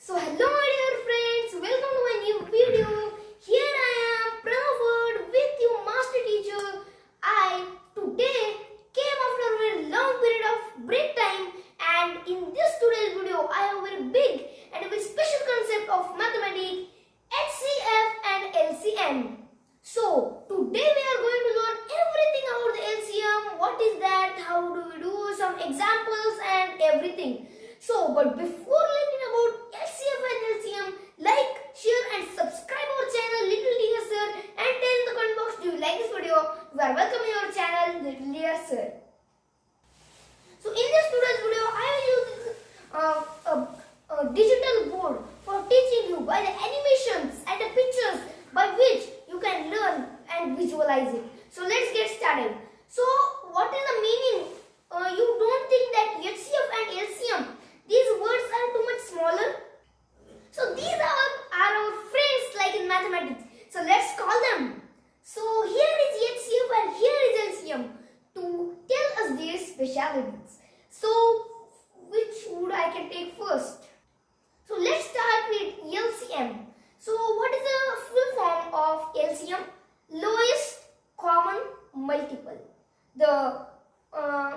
So hello my dear friends, welcome to my new video. Here I am, Pranavad, with you master teacher. I today came after a very long period of break time, and in this today's video I have a very big and a very special concept of mathematics, HCF and LCM. So today we are going to learn everything about the LCM, what is that, how do we do, some examples and everything. So, but before learning about LCF and LCM, like, share and subscribe our channel Little Dear Sir, and tell in the comment box, do you like this video? We are welcoming your channel Little Dear Sir. So in this today's video, I will use a digital board for teaching you by the animations and the pictures by which you can learn and visualize it. So let's get started. So what is the meaning? You don't think that HCF and LCM, these words are too much smaller? So these are our friends like in mathematics. So let's call them. So here is HCF and here is LCM to tell us their specialities. So which would I can take first? So let's start with LCM. So what is the full form of LCM? Lowest common multiple. The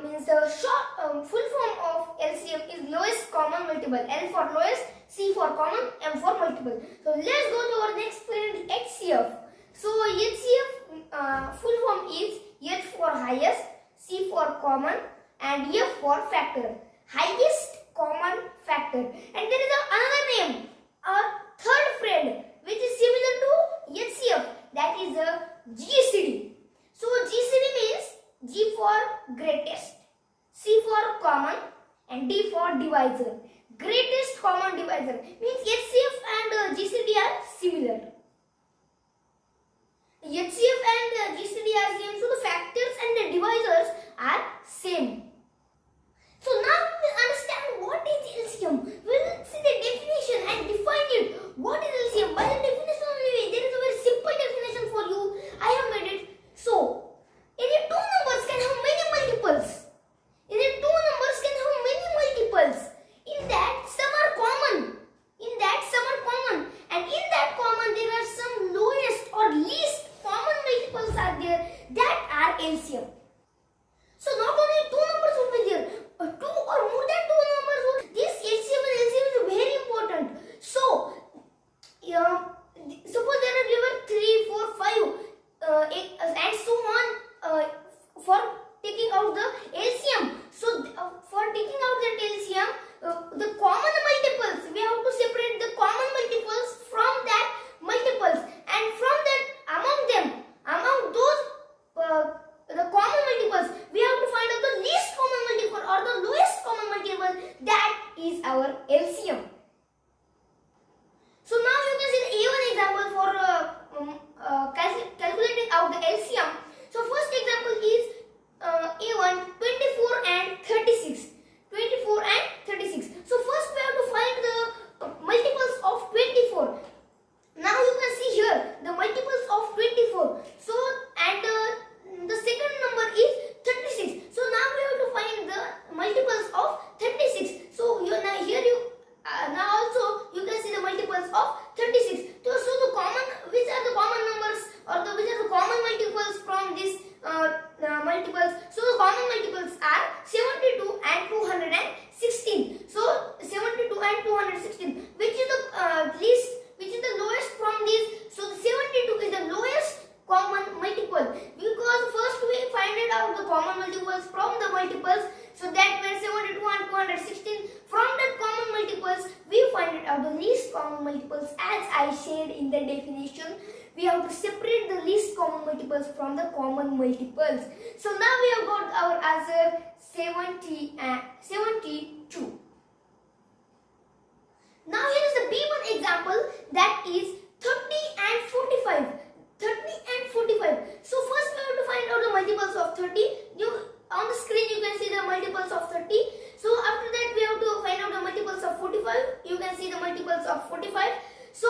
means the short full form of LCM is lowest common multiple. L for lowest, C for common, M for multiple. So let's go to our next friend, HCF. So HCF full form is H for highest, C for common, and F for factor. Highest common factor. And there is another name, our third friend, which is similar to HCF. That is the GCD. So GCD means G for greatest, C for common, and D for divisor. Greatest common divisor means HCF and GCD are similar. HCF and GCD are same, so the factors and the divisors are same. So now we will understand what is LCM. We will see the definition and define it. What is LCM? By the definition only, there is a very simple definition for you. I have made it. So any two numbers can have many multiples. Any two numbers can have many multiples. In that, some are common. And in that common, there are some lowest or least common multiples are there. That are LCM. So not only two numbers would be there, two or more than two numbers would. This LCM and LCM is very important. So, suppose there are given 3, 4, 5, and so on. For taking out the LCM. So for taking out that LCM, the common multiples, we have to separate the common multiples from that multiples, and from that among those the common multiples, we have to find out the least common multiple or the lowest common multiple. That is our LCM. So now you can see the A1 example for calculating out the LCM. So first example is A1 24 and 36. 24 and 36. So first we have to find the multiples of 24. Now you can see here the multiples of 24. So and the second number is 36. So now we have to find the multiples of 36. So here now also you can see the multiples of 36. So the common, which are the common numbers or which are the common multiples from this multiples. So the common multiples are 72 and 216. So 72 and 216. Which is the least? Which is the lowest from these? So the 72 is the lowest common multiple, because first we find it out the common multiples from the multiples. So that were 72 and 216. From that common multiples, we find it out the least common multiples. As I said in the definition, we have to separate the least common multiples from the common multiples. So now we have got our answer 70 and 72. Now here is the B1 example, that is 30 and 45. 30 and 45. So first we have to find out the multiples of 30. On the screen you can see the multiples of 30. So after that we have to find out the multiples of 45. You can see the multiples of 45. So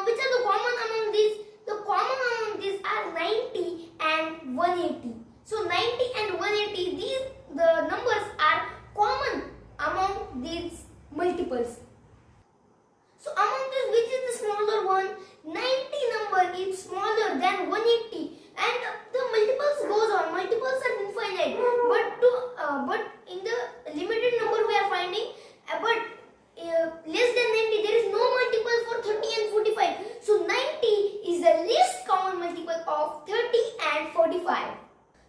which are the common among these? The common among these are 90 and 180. So 90 and 180, these the numbers are common among these multiples. one, 90 number is smaller than 180, and the multiples goes on. Multiples are infinite, but in the limited number we are finding, less than 90 there is no multiple for 30 and 45. So 90 is the least common multiple of 30 and 45.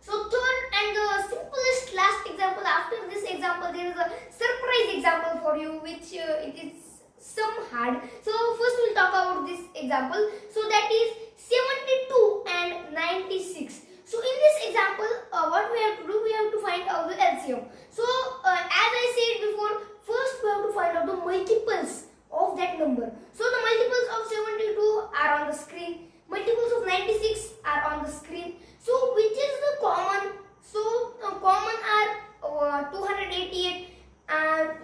So third and the simplest last example. After this example, there is a surprise example for you, which it is some hard. So first we'll talk about this example. So that is 72 and 96. So in this example, what we have to do, we have to find out the LCM. So as I said before, first we have to find out the multiples of that number. So the multiples of 72 are on the screen. Multiples of 96 are on the screen. So which is the common? So common are 288,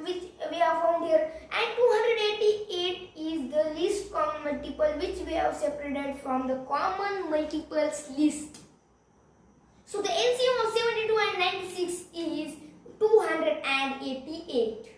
which we have found here, and 288 is the least common multiple, which we have separated from the common multiples list. So the LCM of 72 and 96 is 288.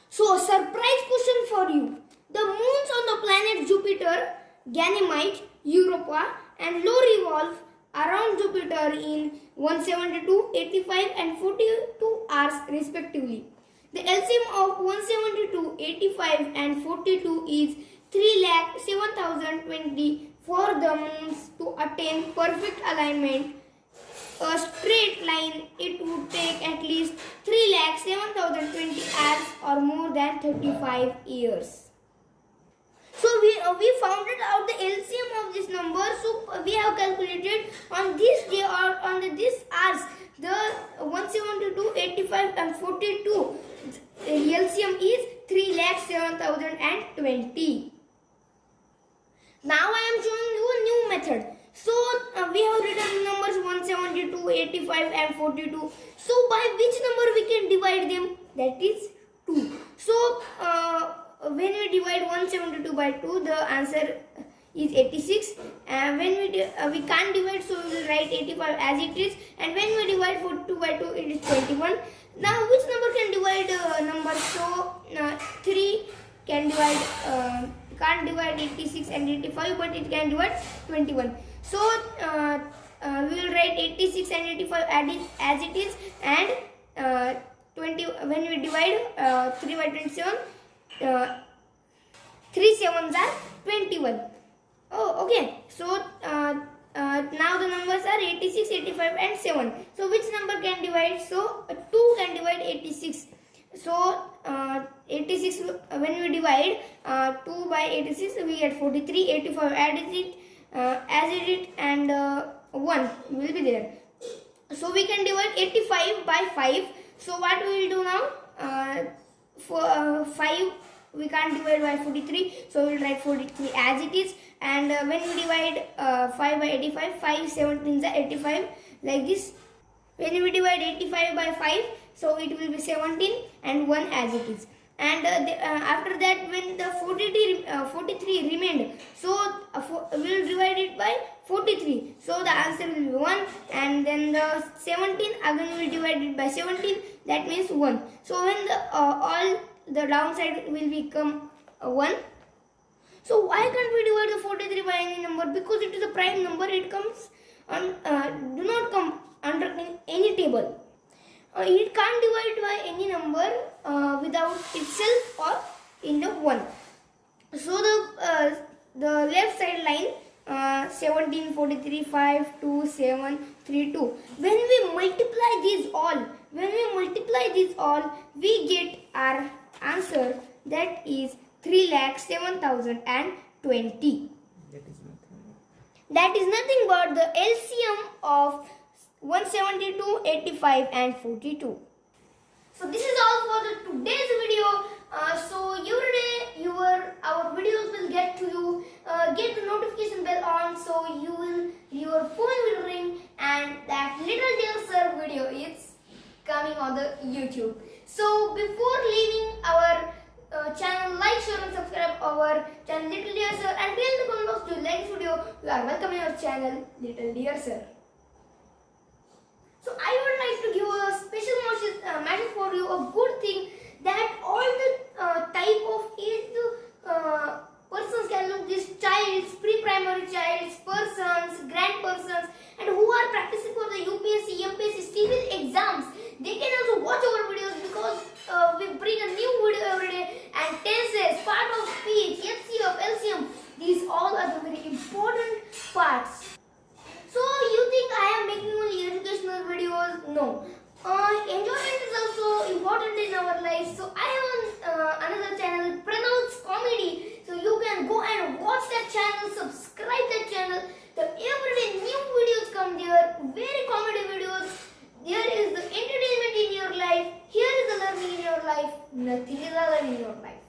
So a surprise question for you. The moons on the planet Jupiter, Ganymede, Europa and Io revolve around Jupiter in 172, 85 and 42 hours respectively. The LCM of 172, 85 and 42 is 3,07,020. For the moons to attain perfect alignment, a straight line, it would take at least 3,07,020 hours or more than 35 years. So we found out the LCM of this number. So we have calculated on this day or on this hours the 172, 85 and 42. The LCM is 3,07,020. Now I am showing you a new method. So we have written the numbers 172, 85 and 42. So by which number we can divide them? That is 2. So when we divide 172 by 2, the answer is 86. And when we can't divide, so we will write 85 as it is. And when we divide 42 by 2, it is 21. Now which number can divide numbers? So 3 can divide, can't divide 86 and 85, but it can divide 21. So we will write 86 and 85 as it is, and 20 when we divide 3 by 27, 3 sevens are 21. Oh, okay. So now the numbers are 86, 85 and 7. So which number can divide? So 2 can divide 86. So 86, when we divide 2 by 86, we get 43. 85 as it and 1 will be there. So we can divide 85 by 5. So what we will do now? For 5 we can't divide by 43, so we will write 43 as it is. And when we divide 5 by 85, 5 17s are 85, like this. When we divide 85 by 5, so it will be 17 and 1 as it is. And after that, when the 43 remained, so we will divide it by 43, so the answer will be 1. And then the 17 again we will divide it by 17, that means 1. So when the all the downside will become 1. So why can't we divide the 43 by any number? Because it is a prime number. It comes on do not come under any table. It can't divide by any number without itself or in the 1. So the left side line 17, 43, 5, 2, 7, 3, 2. When we multiply these all, we get our answer, that is 3,07,020. That is nothing but the LCM of 172, 85 and 42. So this is all for the today's video. So our videos will get to you. Get the notification bell on, so your phone will ring and that Little Dear Sir video is coming on the YouTube. So before leaving our channel, like, share and subscribe our channel Little Dear Sir, and tell the comment box, do you like this video? You are welcome in our channel Little Dear Sir. So I would like to give a special message for you, a good thing, that all the type of age persons so I have another channel, Pranav's Comedy. So you can go and watch that channel, subscribe that channel. The everyday new videos come there, very comedy videos. There is the entertainment in your life. Here is the learning in your life. Nothing is other in your life.